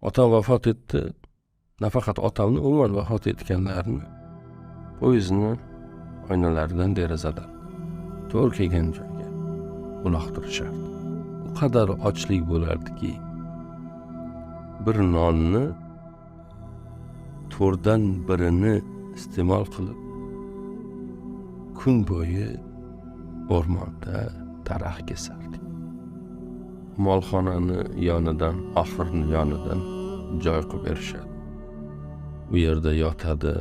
Otam vafot etdi. Nafaqat otamni, umuman vafot etganlarni poyezdni oynalaridan derazadan to'g'ri kelgan joyga uloqtirishardi. U qadar ochlik bo'lardiki, bir nonni to'rtdan birini iste'mol qilib kun bo'yi o'rmonda daraxt kesardik. Molxonani yonidan, oxirni yonidan joy qilib berishadi. U yerda yotadi,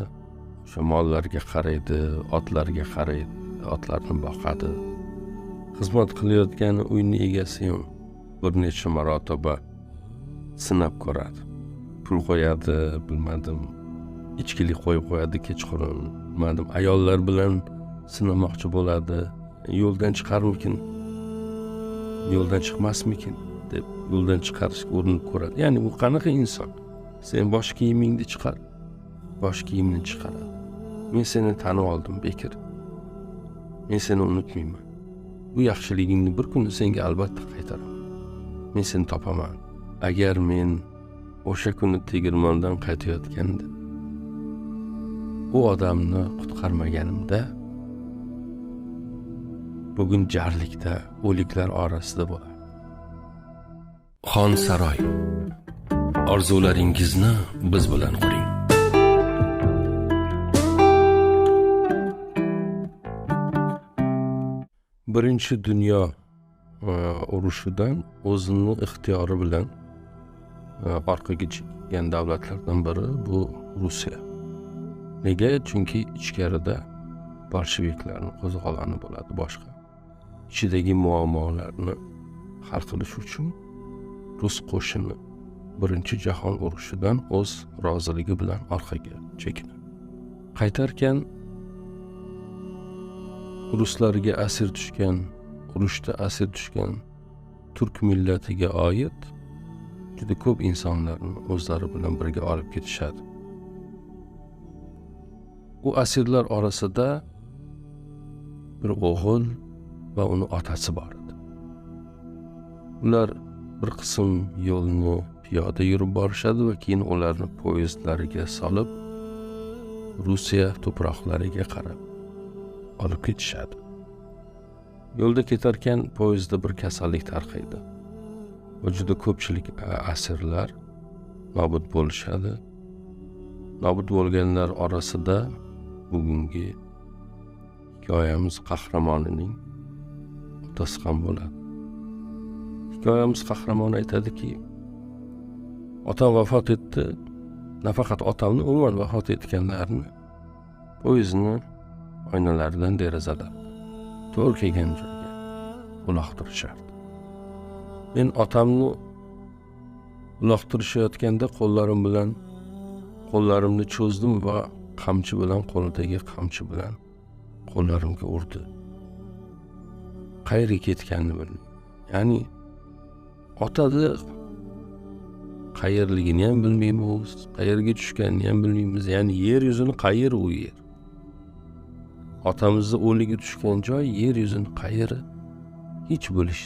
o'sha mollarga qaraydi, otlarga qaraydi, otlarni boqadi. Xizmat qilayotgan uyni egasi ham bir necha marotaba sinab ko'radi. Pul qo'yadi, bilmadim, ichkilik qo'yib qo'yadi kechqurun, bilmadim, ayollar bilan sinamoqchi bo'ladi. Yo'ldan chiqarmikin, yo'ldan chiqmasmikin deb yo'ldan chiqarishga urinib ko'radi. Ya'ni u qanaqa inson? Sen bosh kiyimingni chiqar, bosh kiyimini chiqaradi. Men seni tanib oldim, Bekir. Men seni unutmayman. Bu yaxshiligingni bir kuni senga albatta qaytaraman. Men seni topaman. Agar men o'sha kuni tegirmondan qaytayotganda u odamni qutqarmaganimda, bugun jarlikda o'liklar orasida bo'lar. Xon saroy. Orzularingizni biz bilan quring. Birinchi dunyo urushidan o'zini ixtiyori bilan orqaga chekkan davlatlardan biri bu Rossiya. Nega? Chunki ichkarida bolsheviklarning qo'zg'oloni bo'ladi boshqa. Ichidagi muammolarni hal qilish uchun rus qo'shini Birinchi jahon urushidan o'z roziligi bilan orqaga chekinadi. Qaytarkan ruslarga asir tushgan, urushda asir tushgan turk millatiga oid juda ko'p insonlarni o'zlari bilan birga olib ketishadi. U asirlar orasida bir o'g'il va uni otasi bor edi. Ular bir qism yo'lni piyoda yurib borishadi va keyin ularni poyezdlariga solib Rossiya to'proqlariga qarab olib ketishadi. Yo'lda ketarkan poyezdda bir kasallik tarqaydi. Va juda ko'pchilik asirlar nobud bo'lishadi. Nobud bo'lganlar orasida bugungi hikoyamiz qahramonining otasi ham bo'ladi. Hikoyamiz qahramoni aytadiki, otam vafot etdi. Nafaqat otamni, umuman vafot etganlarni poyezdni oynalaridan derazadan to'g'ri kelgan joyga uloqtirishardi. Men otamni uloqtirishayotganda qo'llarim bilan qo'llarimni cho'zdim va qamchi bilan, qo'lidagi qamchi bilan qo'llarimga urdi. Qayerga ketganini bildim. Ya'ni otadi qayerligini ham bilmaymiz, qayerga tushganini ham bilmaymiz. Ya'ni yer yuzini qayeri u yer. Otamizni o'ligi tushgan joy yer yuzini qayeri hech bilish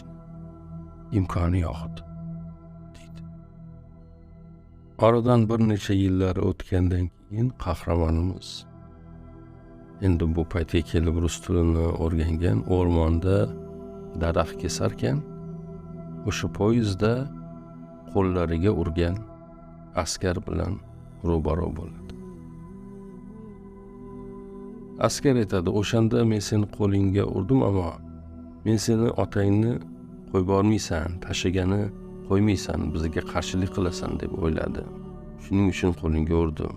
imkoni yo'q deydi. Oradan bir necha yillar o'tgandan keyin qahramonimiz endi bu paytga kelib rus tilini o'rgangan, o'rmonda daraxt kesarkan, o'sha poyezdda qo'llariga urgan askar bilan ro'baro bo'ladi. Askar aytadi, o'shanda men seni qo'lingga urdim, ammo men seni otangni qo'yib bormaysan, tashigani qo'ymaysan, bizga qarshilik qilasan deb o'yladi. Shuning uchun qo'lingga urdim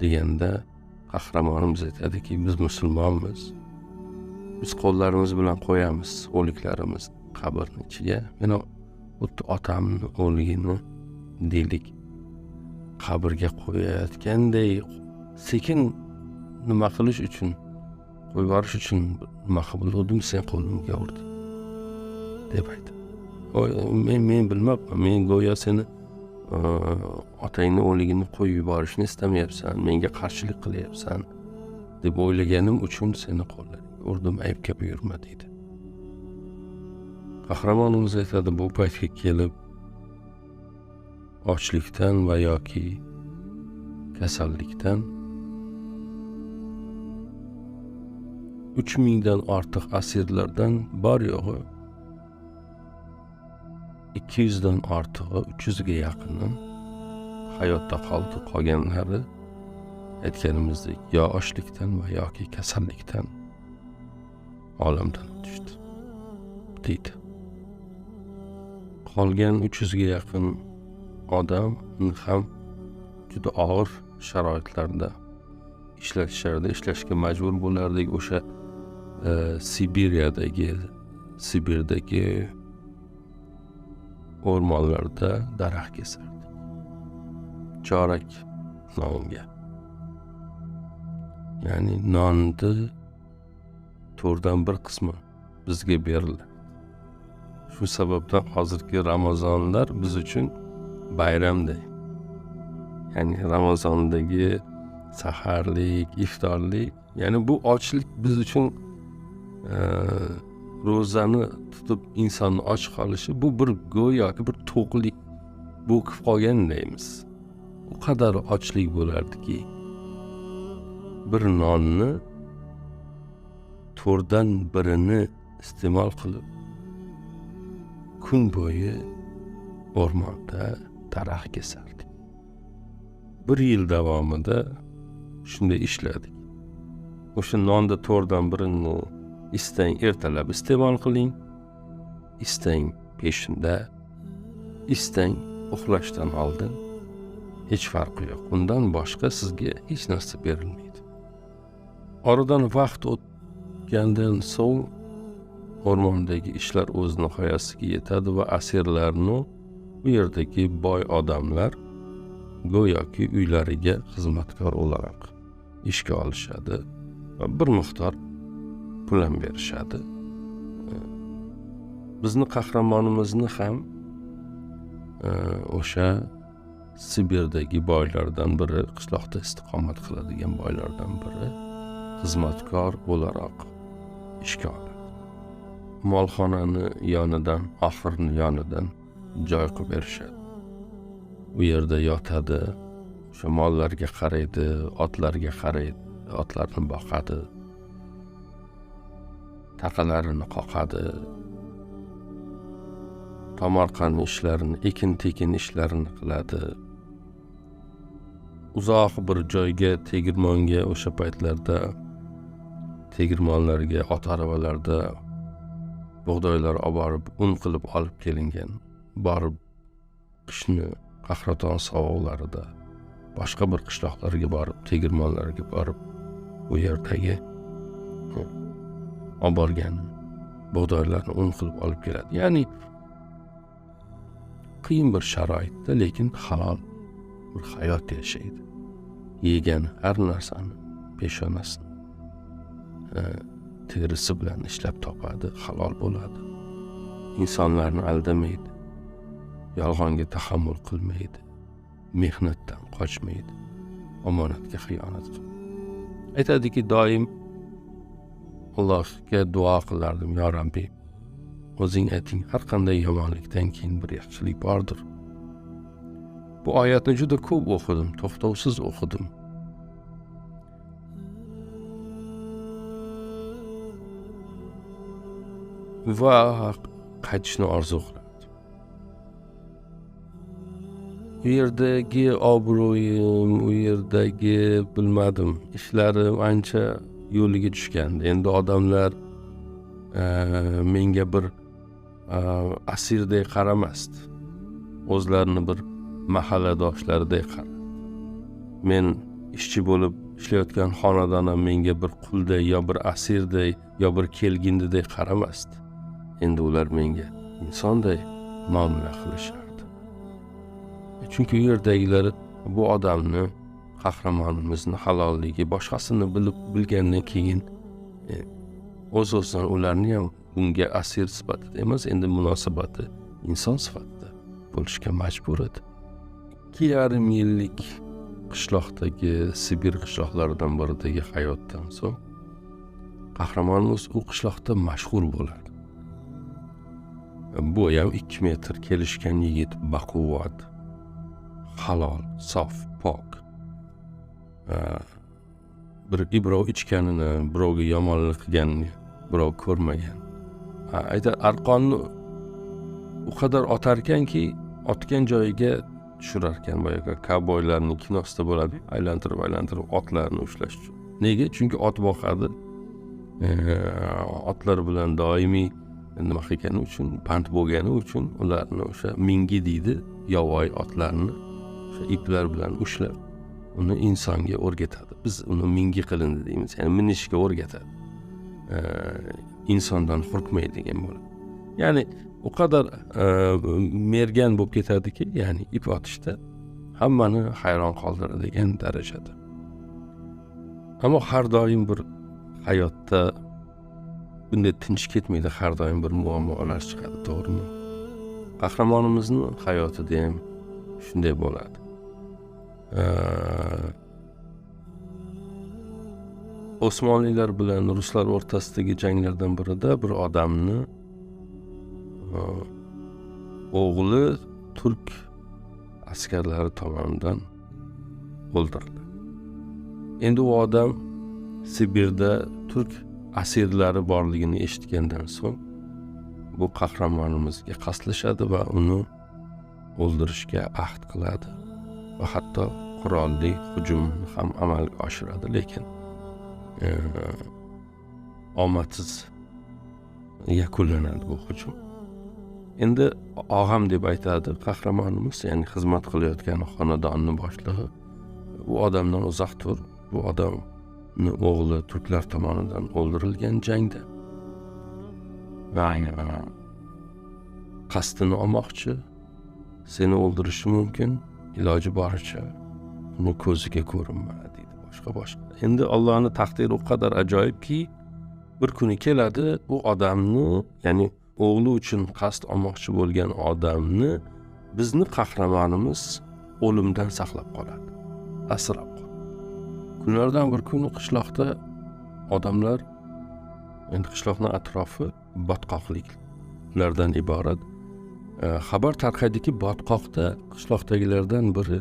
deganda qahramonimiz aytadiki, biz musulmonmiz. Biz qo'llarimiz bilan qo'yamiz o'liklarimiz qabrning ichiga. Men xuddi otamni o'ligini deylik qabrga qo'yayotganday sekin nima qilish uchun, qo'yib yuborish uchun nima qildim, sen qo'limga urding deb aytdi. Men bilmabman, men go'yo seni otangni o'ligini qo'yib yuborishni istamayapsan, menga qarshilik qilyapsan deb o'ylaganim uchun seni qo'llaringga urdim, aybga buyurma deydi. Qahramonimiz aytadi, bu paytga kelib ochlikdan va yoki kasallikdan 3000 dan ortiq asirlardan bor yo'g'i 200 dan ortig'i 300 ga yaqini hayotda qolganlari aytganimizdek yo ochlikdan va yoki kasallikdan olamdan o'tishdi deydi. Qolgan 300 ga yaqin odam ham juda og'ir sharoitlarda ishlashga majbur bo'lardik. O'sha Sibirdagi o'rmonlarda daraxt kesardik. Chorak nonga. Ya'ni nonni to'rtdan bir qismi bizga beriladi. Shu sababdan hozirgi Ramazonlar biz uchun bayramday. Ya'ni Ramazondagi saharlik, iftorlik, ya'ni bu ochlik biz uchun ro'zani tutib insonni och qolishi bu bir go'yoki bir to'qlik bo'lib qolgandaymiz. U qadar ochlik bo'lardiki, bir nonni to'rtdan birini iste'mol qilib kun bo'yi o'rmonda daraxt kesardik. Bir yil davomida shunday ishladik. O'sha nonda to'rtdan birini istang ertalab iste'mol qiling, istang peshinda, istang uxlashdan oldin, hech farqi yo'q. Undan boshqa sizga hech narsa berilmaydi. Oradan vaqt o'tgandan so'ng o'rmondagi ishlar o'z nihoyasiga yetadi va asirlarni bu yerdagi boy odamlar go'yoki uylariga xizmatkor o'laroq ishga olishadi va bir miqdor pul ham berishadi. Bizni qahramonimizni ham o'sha Sibirdagi boylardan biri, qishloqda istiqomat qiladigan boylardan biri xizmatkor bo'laroq ishga oladi. Molxonani yonidan, oxirni yonidan joy qilib berishadi. U yerda yotadi, o'sha mollarga qaraydi, otlarga qaraydi, otlarni boqadi, taqalarini qoqadi, tomorqani ishlarini, ekin-tekin ishlarini qiladi. Uzoq bir joyga, tegirmonga, o'sha paytlarda tegirmonlarga ot aravalarda bug'doylar olib borib, un qilib olib kelingan. Borib qishni qahraton sovuqlarida boshqa bir qishloqlarga borib, tegirmonlarga borib, u yerdagi olib borgan bug'doylarni un qilib olib keladi. Ya'ni qiyin bir sharoitda, lekin halol bir hayot yashaydi. Yegan har narsani peshonasini terisi bilan ishlab topadi, halol bo'ladi. insonlarni aldamaydi, yolg'onga tahammül qilmaydi, mehnatdan qochmaydi, omonatga xiyonat qilmaydi. Aytadiki, doim Allohga duo qilardim, yo Rabbi, o'zing ayting, har qanday yomonlikdan keyin bir yaxshilik bordir. Bu oyatni juda ko'p o'qidim, to'xtovsiz o'qidim. Va qaytishni orzu qilardim. U yerdagi obro'yim, u yerdagi bilmadim, ishlarim ancha yo'liga tushgandi. Endi odamlar menga bir asirdek qaramasdi. O'zlarini bir mahalladoshlaridek qaradi. Men ishchi bo'lib ishlayotgan xonadonam menga bir qulday yo bir asirday yo bir kelgindidek qaramasdi. Endi ular menga insonday muomala qilishardi. Chunki u yerdagilar bu odamni, qahramonimizni halolligi, boshqasini bilgandan keyin o'z-o'zidan ularni ham bunga asir sifatida emas, endi munosabati inson sifatida bo'lishga majbur edi. 2,5 yillik qishloqdagi, Sibir qishloqlaridan biridagi hayotdan so'ng qahramonimiz u qishloqda mashhur bo'ladi. Bu ham 2 metr kelishgan yigit, baquvvat, halol, sof, pok. Birov ichganini, birovga yomonlik qilganini birov ko'rmagan. Aytadi, arqonni u qadar otarkanki, otgan joyiga tushirarkan, boyaga kavboylarning kinosida bo'ladi, aylantirib otlarni ushlash uchun. Nega? Chunki ot boqadi. Otlar bilan doimiy nima qilgani uchun, band bo'lgani uchun ularni o'sha mingi deydi, yovvoyi otlarni o'sha iplar bilan ushlab uni insonga o'rgatadi. Biz uni mingi qilindi deymiz, ya'ni minishga o'rgatadi. Insondan qo'rqmaydigan bo'ladi. Ya'ni u qadar mergan bo'lib ketadiki, ya'ni ip otishda hammani hayron qoldiradigan darajada. Ammo har doim bir hayotda bunday tinch ketmaydi, har doim bir muammolar chiqadi, to'g'rimi? Qahramonimizning hayotida ham shunday bo'ladi. Osmonlilar bilan ruslar o'rtasidagi janglardan birida bir odamni o'g'li turk askarlari tomonidan o'ldirildi. Endi u odam Sibirda turk asirlari borligini eshitgandan so'ng bu qahramonimizga qaslashadi va uni o'ldirishga ahd qiladi va hatto qurolli hujumni ham amalga oshiradi, lekin omadsiz yakunlanadi bu hujum. Endi og'am deb aytadi qahramonimiz, ya'ni xizmat qilayotgan xonadonning boshlig'i, bu odamdan uzoq tur, bu odamni o'g'li turklar tomonidan o'ldirilgan jangda va qasdini olmoqchi, seni o'ldirishi mumkin, iloji boricha uni ko'ziga ko'rinma deydi, boshqa. Endi Allohning taqdiri u qadar ajoyibki, bir kuni keladi, bu odamni, ya'ni o'g'li uchun qasd olmoqchi bo'lgan odamni bizni qahramonimiz o'limdan saqlab qoladi, asrab qoladi. Kunlardan bir kun qishloqda odamlar, endi qishloqning atrofi botqoqliklardan iborat. Xabar tarqaydiki, botqoqda qishloqdagilardan biri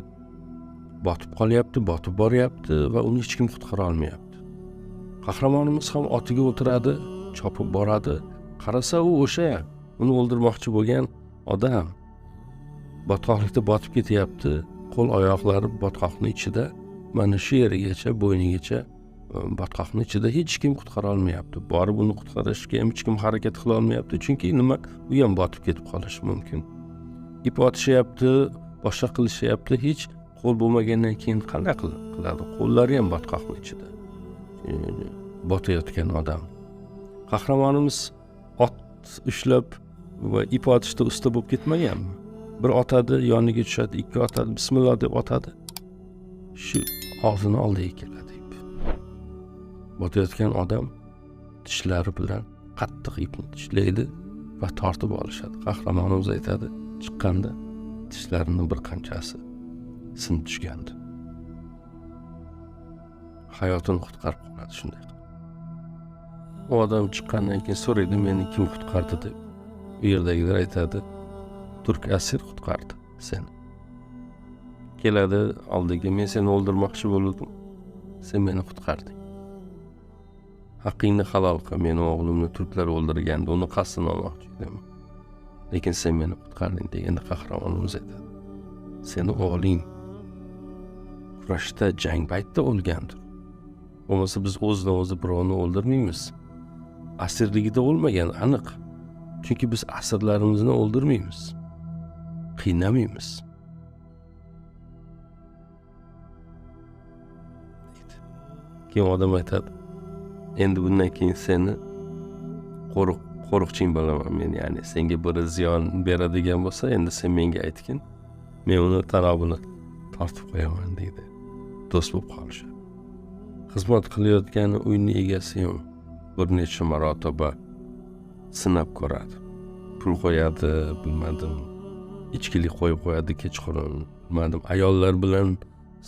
botib qolyapti, botib boryapti va uni hech kim qutqara olmayapti. Qahramonimiz ham otiga o'tiradi, chopib boradi. Qarasa, u o'sha uni o'ldirmoqchi bo'lgan odam botqoqlikda botib ketyapti. Qo'l oyoqlari botqoqning ichida, mana shu yerigacha, bo'ynigacha botqoqning ichida hech kim qutqara olmayapti. Borib uni qutqarishga ham hech kim harakat qila olmayapti, chunki nima, u ham botib ketib qolishi mumkin. Ip otishyapti, boshqa qilishyapti, hech qo'l bo'lmagandan keyin qanday qiladi? Qo'llari ham botqoqning ichida. Botayotgan odam. Qahramonimiz ot ushlab va ip otishda usta bo'lib ketmaganmi? Bir otadi, yoniga tushadi, ikki otadi, bismillah deb otadi. Shu og'zini oldiga keladi ip. Botayotgan odam tishlari bilan qattiq ipni tishlaydi va tortib olishadi. Qahramonimiz aytadi, chiqqanda tishlarining bir qanchasi sinib tushgandi. Hayotini qutqarib qoladi shunday. U odam chiqqandan keyin so'raydi, meni kim qutqardi deb. U yerdagilar aytadi, turk asir qutqardi seni. Keladi oldiga, men seni o'ldirmoqchi bo'ldim, sen meni qutqarding. Haqqingni halol qil, meni o'g'limni turklar o'ldirganda uni qasdini olmoqchi edim. Lekin sen meni qutqarding deganda qahramonimiz aytadi, seni o'g'ling kurashda, jang paytida o'lgandir. Bo'lmasa biz o'zidan o'zi birovni o'ldirmaymiz. Asirligida o'lmagan aniq. Chunki biz asirlarimizni o'ldirmaymiz, qiynamaymiz. Keyin odam aytadi, endi bundan keyin seni qo'riqching bo'laman men, ya'ni senga bir ziyon beradigan bo'lsa, endi sen menga aytgin, men uni tanobini tortib qo'yaman deydi. Do'st bo'lib qolishadi. Xizmat qilayotgan uyning egasi ham bir necha marotaba sinab ko'radi. Pul qo'yadi, bilmadim, ichkilik qo'yib qo'yadi kechqurun, bilmadim, ayollar bilan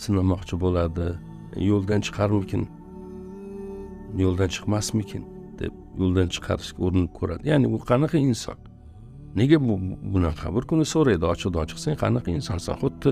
sinamoqchi bo'ladi. Yo'ldan chiqarmikin, yo'ldan chiqmasmikin deb yo'ldan chiqarishga urinib ko'radi. Ya'ni bu qanaqa inson? Nega bunaqa? Bir kuni so'raydi, ochiq-ochiq, sen qanaqa insonsan? Xuddi